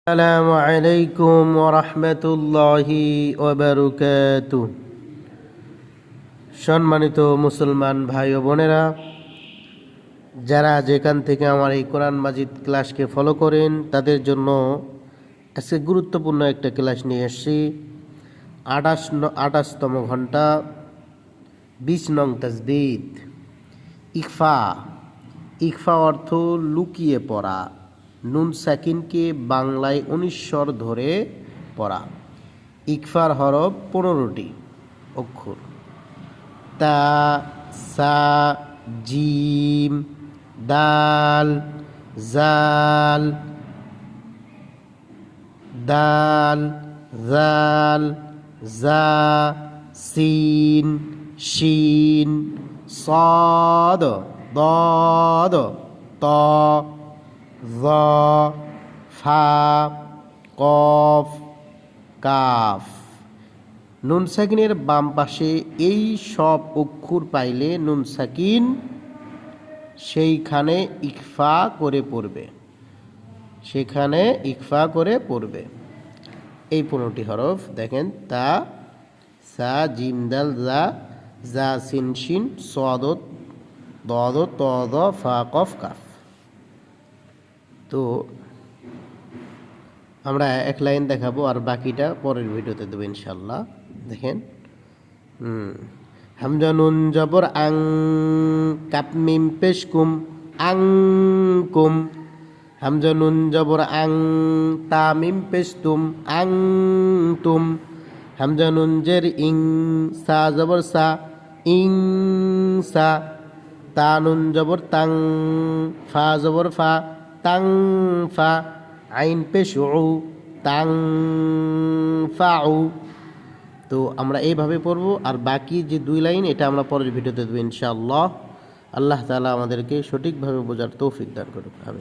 আসসালামু আলাইকুম ওয়া রাহমাতুল্লাহি ওয়া বারাকাতুহু। সম্মানিত মুসলমান ভাই ও বোনেরা, যারা যেখান থেকে আমার এই কোরআন মাজিদ ক্লাসকে ফলো করেন, তাদের জন্য আজকে গুরুত্বপূর্ণ একটা ক্লাস নিয়ে এসেছি। 28তম ঘন্টা, 20 নং তাজদিদ। ইকফা। ইকফা অর্থ লুকিয়ে পড়া। নুন সাকিনকে বাংলায় 19 স্বর ধরে পড়া। ইকফার হরফ 15টি অক্ষর: তা, সা, জিম, দাল, জাল, দাল, জাল, জা, সিন, শিন, صاد ضاد ত, য, ফা, কফ, কাফ। নুন সাকিনের বাম পাশে এই সব অক্ষর পাইলে নুন সাকিন সেইখানে ইকফা করে পড়বে, সেখানে ইকফা করে পড়বে। এই 15টি হরফ দেখেন: তা, সা, জিম, দাল, জা, জা, সিন, শিন, সদ, দদ, ত, দ, ফা, কফ, কাফ। তো আমরা এক লাইন দেখাবো, আর বাকিটা পরের ভিডিওতে দেবো ইনশাল্লাহ। দেখেন, হামজা নুন জবর আং, কাপ মিম পেশ কুম, আং কুম। হামজা নুন জবর আং, তা মিম পেশ তুম, আং তুম। হামজা নুন জের ইং, সা জবর সা, ইং সা। তা নুন জবর তাং, ফা জবর ফা, তাং ফা। আইন পেশ উ, তাং ফাউ। তো আমরা এইভাবে পড়বো, আর বাকি যে 2 লাইন এটা আমরা পরের ভিডিওতে দেবো ইনশাআল্লাহ। আল্লাহ তাআলা আমাদেরকে সঠিকভাবে বোঝার তৌফিক দান করুক।